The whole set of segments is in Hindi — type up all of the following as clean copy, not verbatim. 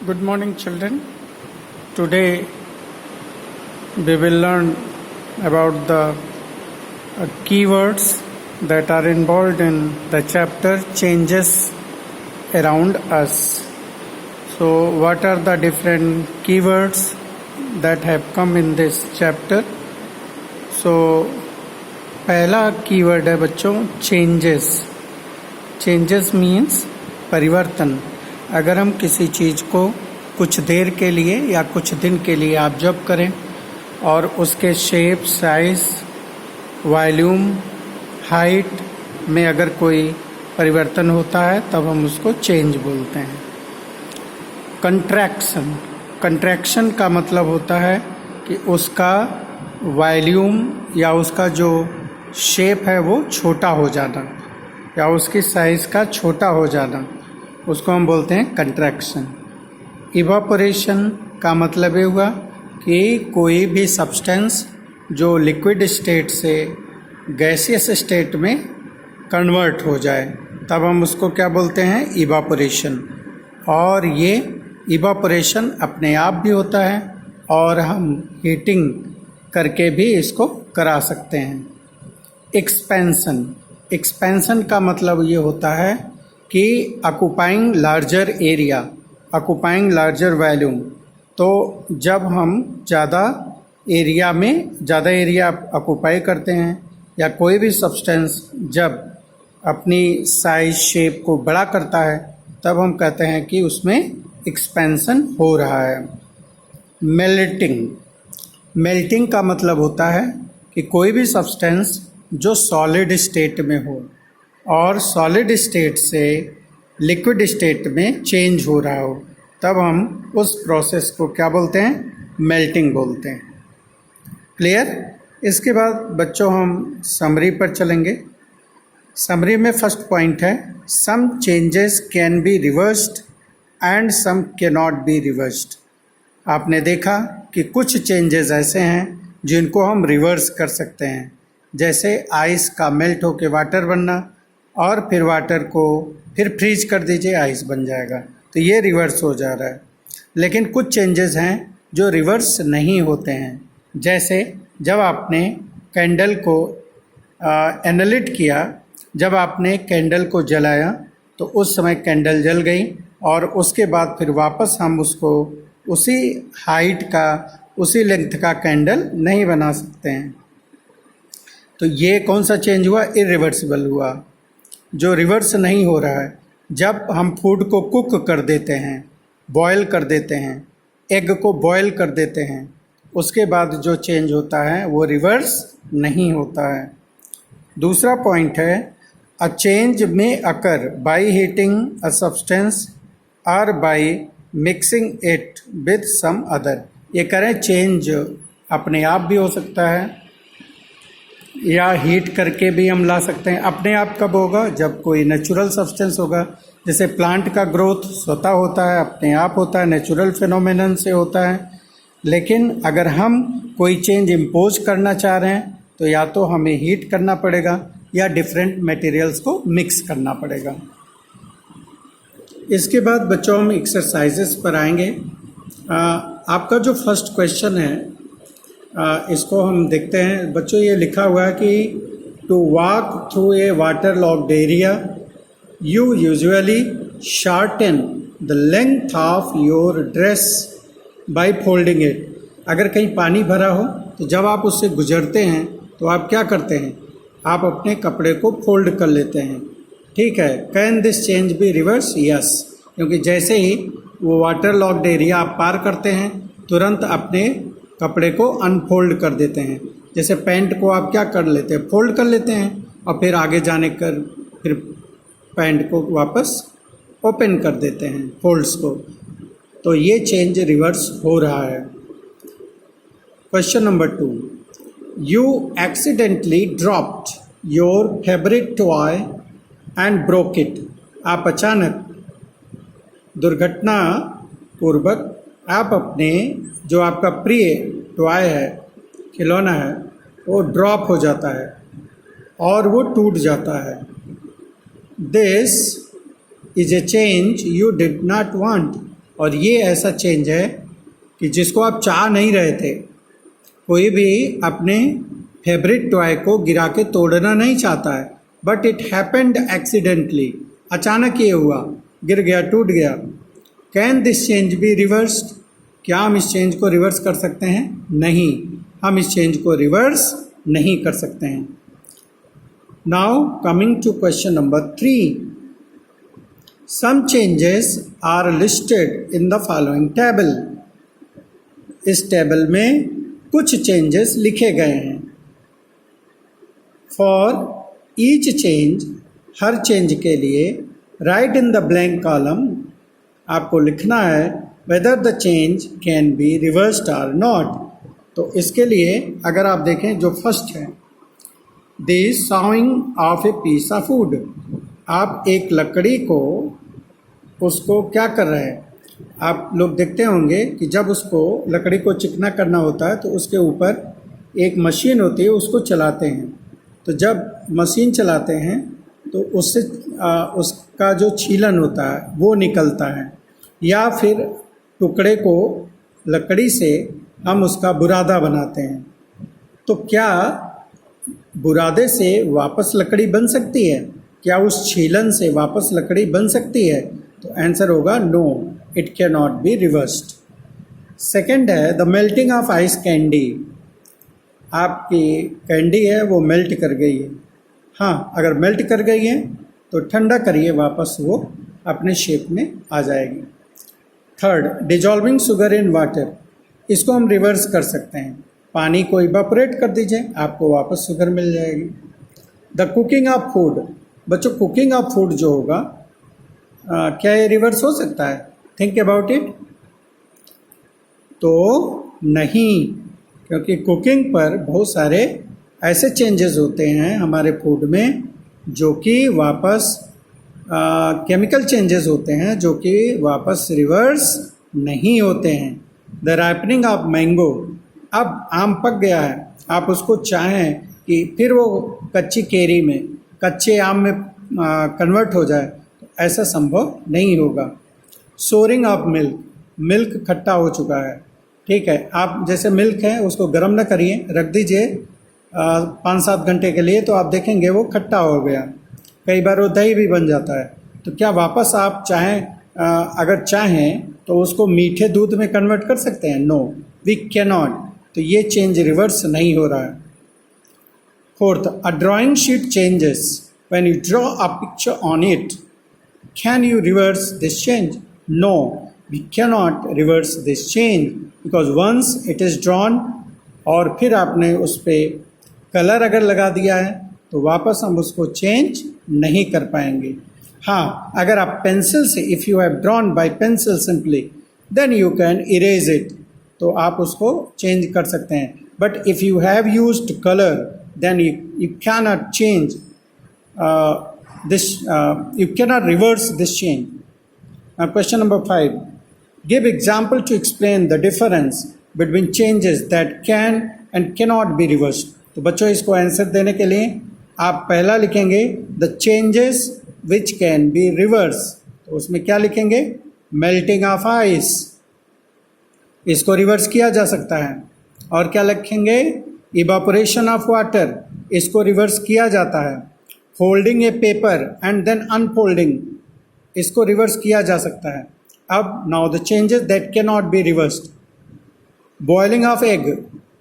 Good morning, children. Today we will learn about the keywords that are involved in the chapter Changes Around Us. So, what are the different keywords that have come in this chapter? So, पहला कीवर्ड है बच्चों चेंजेस. चेंजेस मीन्स परिवर्तन. अगर हम किसी चीज़ को कुछ देर के लिए या कुछ दिन के लिए ऑब्जर्व करें और उसके शेप, साइज, वॉल्यूम, हाइट में अगर कोई परिवर्तन होता है तब हम उसको चेंज बोलते हैं. कंट्रैक्शन. कंट्रैक्शन का मतलब होता है कि उसका वॉल्यूम या उसका जो शेप है वो छोटा हो जाना या उसकी साइज़ का छोटा हो जाना, उसको हम बोलते हैं कंट्रैक्शन. इवापोरेशन का मतलब ये हुआ कि कोई भी सब्सटेंस जो लिक्विड स्टेट से गैसियस स्टेट में कन्वर्ट हो जाए तब हम उसको क्या बोलते हैं, इवापोरेशन. और ये इवापोरेशन अपने आप भी होता है और हम हीटिंग करके भी इसको करा सकते हैं. एक्सपेंशन. एक्सपेंशन का मतलब ये होता है कि occupying larger area, occupying larger volume. तो जब हम ज़्यादा एरिया ऑक्यूपाई करते हैं या कोई भी सब्सटेंस जब अपनी साइज शेप को बड़ा करता है तब हम कहते हैं कि उसमें एक्सपेंशन हो रहा है. मेल्टिंग. मेल्टिंग का मतलब होता है कि कोई भी सब्सटेंस जो सॉलिड स्टेट में हो और सॉलिड स्टेट से लिक्विड स्टेट में चेंज हो रहा हो तब हम उस प्रोसेस को क्या बोलते हैं, मेल्टिंग बोलते हैं. क्लियर. इसके बाद बच्चों हम समरी पर चलेंगे. समरी में फर्स्ट पॉइंट है some changes can be reversed and some can not be reversed. आपने देखा कि कुछ चेंजेस ऐसे हैं जिनको हम रिवर्स कर सकते हैं, जैसे आइस का मेल्ट होकर वाटर बनना और फिर वाटर को फिर फ्रीज कर दीजिए, आइस बन जाएगा, तो ये रिवर्स हो जा रहा है. लेकिन कुछ चेंजेस हैं जो रिवर्स नहीं होते हैं, जैसे जब आपने कैंडल को एनालिट किया, जब आपने कैंडल को जलाया तो उस समय कैंडल जल गई और उसके बाद फिर वापस हम उसको उसी हाइट का, उसी लेंथ का कैंडल नहीं बना सकते हैं. तो ये कौन सा चेंज हुआ, इरिवर्सिबल हुआ, जो रिवर्स नहीं हो रहा है. जब हम फूड को कुक कर देते हैं, बॉयल कर देते हैं, एग को बॉयल कर देते हैं, उसके बाद जो चेंज होता है वो रिवर्स नहीं होता है. दूसरा पॉइंट है अ चेंज में occur by heating a substance और by mixing it with some other. ये करें चेंज अपने आप भी हो सकता है या हीट करके भी हम ला सकते हैं. अपने आप कब होगा, जब कोई नेचुरल सब्सटेंस होगा. जैसे प्लांट का ग्रोथ स्वतः होता है, अपने आप होता है, नेचुरल फिनोमेनन से होता है. लेकिन अगर हम कोई चेंज इम्पोज करना चाह रहे हैं तो या तो हमें हीट करना पड़ेगा या डिफरेंट मटेरियल्स को मिक्स करना पड़ेगा. इसके बाद बच्चों हम एक्सरसाइजेस पर आएंगे. आपका जो फर्स्ट क्वेश्चन है इसको हम देखते हैं. बच्चों ये लिखा हुआ है कि to walk through a water logged area you usually shorten the length of your dress by folding it. अगर कहीं पानी भरा हो तो जब आप उससे गुजरते हैं तो आप क्या करते हैं, आप अपने कपड़े को फोल्ड कर लेते हैं. ठीक है. Can this change be reverse, yes, क्योंकि जैसे ही वो वाटर लॉक्ड एरिया आप पार करते हैं तुरंत अपने कपड़े को अनफोल्ड कर देते हैं. जैसे पैंट को आप क्या कर लेते हैं, फोल्ड कर लेते हैं और फिर आगे जाने कर फिर पैंट को वापस ओपन कर देते हैं, फोल्ड्स को. तो ये चेंज रिवर्स हो रहा है. Question number 2. You accidentally dropped your favourite toy and broke it. आप अचानक दुर्घटना पूर्वक आप अपने जो आपका प्रिय टॉय है, खिलौना है, वो ड्रॉप हो जाता है और वो टूट जाता है. This is a change you did not want. और ये ऐसा चेंज है कि जिसको आप चाह नहीं रहे थे। कोई भी अपने फेवरेट टॉय को गिरा के तोड़ना नहीं चाहता है, बट इट हैपेंड एक्सीडेंटली, अचानक ये हुआ, गिर गया, टूट गया। Can this change be reversed? क्या हम इस चेंज को रिवर्स कर सकते हैं? नहीं, हम इस चेंज को रिवर्स नहीं कर सकते हैं। Now coming to question number 3, some changes are listed in the following table. इस टेबल में कुछ चेंजेस लिखे गए हैं। फॉर ईच चेंज, हर चेंज के लिए, right in the blank column, आपको लिखना है whether the change can be reversed or not. तो इसके लिए अगर आप देखें जो फर्स्ट है, the sawing of a piece of wood. आप एक लकड़ी को, उसको क्या कर रहे हैं, आप लोग देखते होंगे कि जब उसको लकड़ी को चिकना करना होता है तो उसके ऊपर एक मशीन होती है, उसको चलाते हैं। तो जब मशीन चलाते हैं तो उससे उसका जो छीलन होता है वो निकलता है, या फिर टुकड़े को लकड़ी से हम उसका बुरादा बनाते हैं। तो क्या बुरादे से वापस लकड़ी बन सकती है? क्या उस छीलन से वापस लकड़ी बन सकती है? तो आंसर होगा no, it can not be reversed. Second है the melting of ice candy. आपकी कैंडी है वो मेल्ट कर गई है। हाँ, अगर मेल्ट कर गई है तो ठंडा करिए, वापस वो अपने शेप में आ जाएगी। Third, dissolving sugar in water. इसको हम रिवर्स कर सकते हैं। पानी को इवापोरेट कर दीजिए, आपको वापस शुगर मिल जाएगी। The cooking of food. बच्चों, कुकिंग ऑफ फूड जो होगा, क्या ये रिवर्स हो सकता है? Think about it. तो नहीं, क्योंकि कुकिंग पर बहुत सारे ऐसे चेंजेस होते हैं हमारे फूड में जो कि वापस केमिकल चेंजेस होते हैं जो कि वापस रिवर्स नहीं होते हैं। The ripening of mango. अब आम पक गया है, आप उसको चाहें कि फिर वो कच्ची केरी में, कच्चे आम में कन्वर्ट हो जाए, तो ऐसा संभव नहीं होगा। Souring of milk. मिल्क खट्टा हो चुका है, ठीक है, आप जैसे मिल्क है उसको गर्म ना करिए, रख दीजिए 5-7 घंटे के लिए, तो आप देखेंगे वो खट्टा हो गया। कई बार वो दही भी बन जाता है। तो क्या वापस आप चाहें, अगर चाहें तो उसको मीठे दूध में कन्वर्ट कर सकते हैं? No, we can not. तो ये चेंज रिवर्स नहीं हो रहा है। Fourth, a drawing sheet changes when you draw a picture on it. Can you reverse this change? No, we can not reverse this change because once it is drawn और फिर आपने उस पर कलर अगर लगा दिया है तो वापस हम उसको चेंज नहीं कर पाएंगे। हाँ, अगर आप पेंसिल से, if you have drawn by pencil simply, then you can erase it, तो आप उसको चेंज कर सकते हैं। But if you have used colour then you can not change this, you can not reverse this change. Question number 5, give example to explain the difference between changes that can and cannot be reversed. तो बच्चों, इसको आंसर देने के लिए आप पहला लिखेंगे the changes which can be reverse. तो उसमें क्या लिखेंगे? मेल्टिंग ऑफ आइस, इसको रिवर्स किया जा सकता है। और क्या लिखेंगे? इवापोरेशन ऑफ वाटर, इसको रिवर्स किया जाता है। Folding a paper and then unfolding, इसको रिवर्स किया जा सकता है। अब now the changes that can not be reversed. Boiling of egg,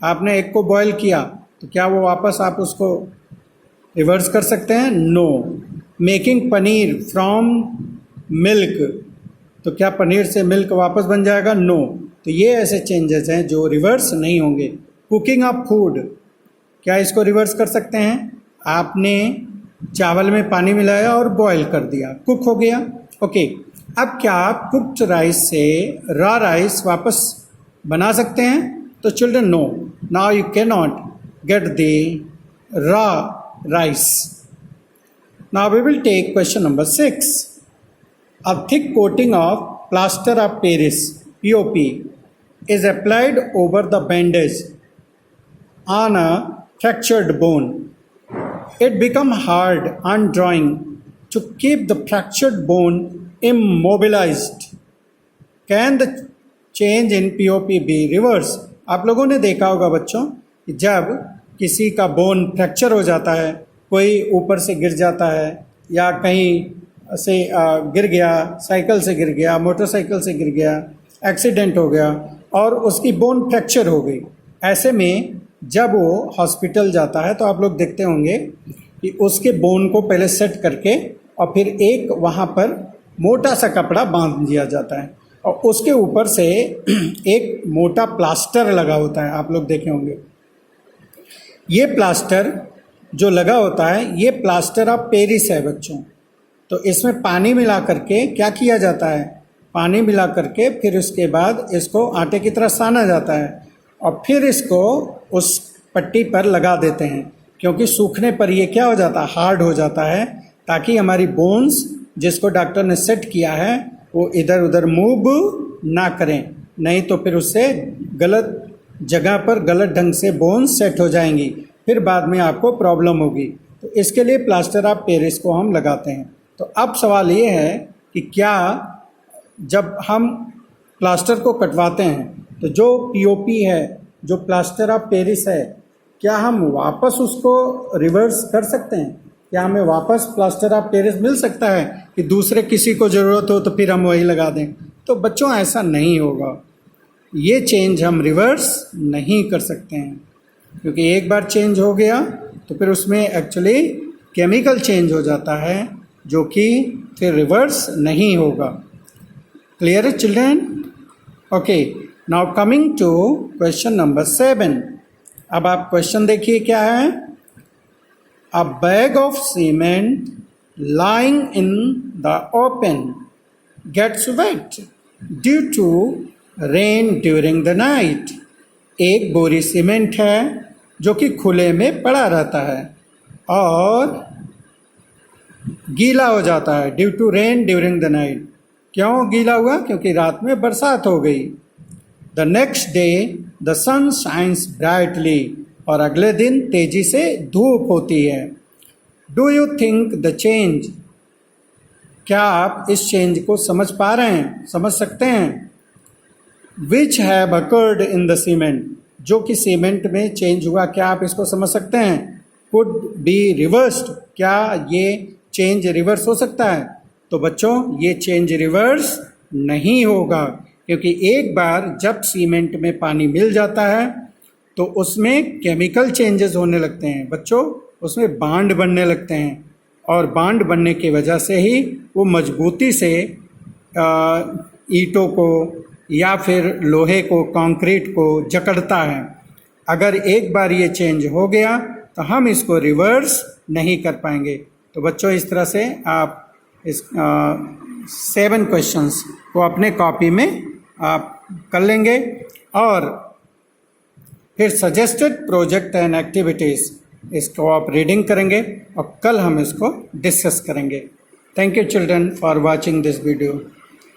आपने एग को बॉयल किया तो क्या वो वापस आप उसको रिवर्स कर सकते हैं? No. Making paneer from milk, तो क्या पनीर से मिल्क वापस बन जाएगा? नो। तो ये ऐसे चेंजेस हैं जो रिवर्स नहीं होंगे। कुकिंग ऑफ फूड, क्या इसको रिवर्स कर सकते हैं? आपने चावल में पानी मिलाया और बॉयल कर दिया, कुक हो गया, ओके। अब क्या आप कुक्ड राइस से रॉ राइस वापस बना सकते हैं? तो children, no, now you can not get the raw rice. Now we will take question number 6. A thick coating of plaster of Paris (POP) is applied over the bandage on a fractured bone. It becomes hard on drawing to keep the fractured bone immobilized. Can the change in POP be reverse? आप लोगों ने देखा होगा बच्चों कि जब किसी का बोन फ्रैक्चर हो जाता है, कोई ऊपर से गिर जाता है या कहीं से गिर गया, साइकिल से गिर गया, मोटरसाइकिल से गिर गया, एक्सीडेंट हो गया और उसकी बोन फ्रैक्चर हो गई, ऐसे में जब वो हॉस्पिटल जाता है तो आप लोग देखते होंगे कि उसके बोन को पहले सेट करके और फिर एक वहाँ पर मोटा सा कपड़ा बांध दिया जाता है और उसके ऊपर से एक मोटा प्लास्टर लगा होता है। आप लोग देखे होंगे ये प्लास्टर जो लगा होता है, ये प्लास्टर ऑफ पेरिस है बच्चों। तो इसमें पानी मिला करके क्या किया जाता है, पानी मिला करके फिर उसके बाद इसको आटे की तरह साना जाता है और फिर इसको उस पट्टी पर लगा देते हैं, क्योंकि सूखने पर ये क्या हो जाता है, हार्ड हो जाता है, ताकि हमारी बोन्स जिसको डॉक्टर ने सेट किया है वो इधर उधर मूव ना करें, नहीं तो फिर उससे गलत जगह पर गलत ढंग से बोन्स सेट हो जाएंगी, फिर बाद में आपको प्रॉब्लम होगी। तो इसके लिए प्लास्टर ऑफ पेरिस को हम लगाते हैं। तो अब सवाल ये है कि क्या जब हम प्लास्टर को कटवाते हैं तो जो पीओपी है, जो प्लास्टर ऑफ पेरिस है, क्या हम वापस उसको रिवर्स कर सकते हैं? क्या हमें वापस प्लास्टर ऑफ पेरिस मिल सकता है कि दूसरे किसी को ज़रूरत हो तो फिर हम वही लगा दें? तो बच्चों ऐसा नहीं होगा, ये चेंज हम रिवर्स नहीं कर सकते हैं, क्योंकि एक बार चेंज हो गया तो फिर उसमें एक्चुअली केमिकल चेंज हो जाता है जो कि फिर रिवर्स नहीं होगा। Clear children? Okay, now coming to question number 7। अब आप क्वेश्चन देखिए क्या है। A bag of cement lying in the open gets wet due to rain during the night। एक बोरी सीमेंट है जो कि खुले में पड़ा रहता है और गीला हो जाता है due to rain during the night. क्यों गीला हुआ? क्योंकि रात में बरसात हो गई। The next day the sun shines brightly, और अगले दिन तेजी से धूप होती है। Do you think the change, क्या आप इस चेंज को समझ पा रहे हैं, समझ सकते हैं? Which have occurred in the cement, जो कि सीमेंट में चेंज हुआ, क्या आप इसको समझ सकते हैं? कुड बी रिवर्स्ड, क्या ये चेंज रिवर्स हो सकता है? तो बच्चों ये चेंज रिवर्स नहीं होगा, क्योंकि एक बार जब सीमेंट में पानी मिल जाता है तो उसमें केमिकल चेंजेस होने लगते हैं बच्चों, उसमें बांड बनने लगते हैं और बांड बनने की वजह से ही वो मजबूती से ईंटों को या फिर लोहे को, कंक्रीट को जकड़ता है। अगर एक बार ये चेंज हो गया तो हम इसको रिवर्स नहीं कर पाएंगे। तो बच्चों इस तरह से आप इस 7 क्वेश्चंस को अपने कॉपी में आप कर लेंगे और फिर सजेस्टेड प्रोजेक्ट एंड एक्टिविटीज़ इसको आप रीडिंग करेंगे और कल हम इसको डिस्कस करेंगे। Thank you children for watching this video.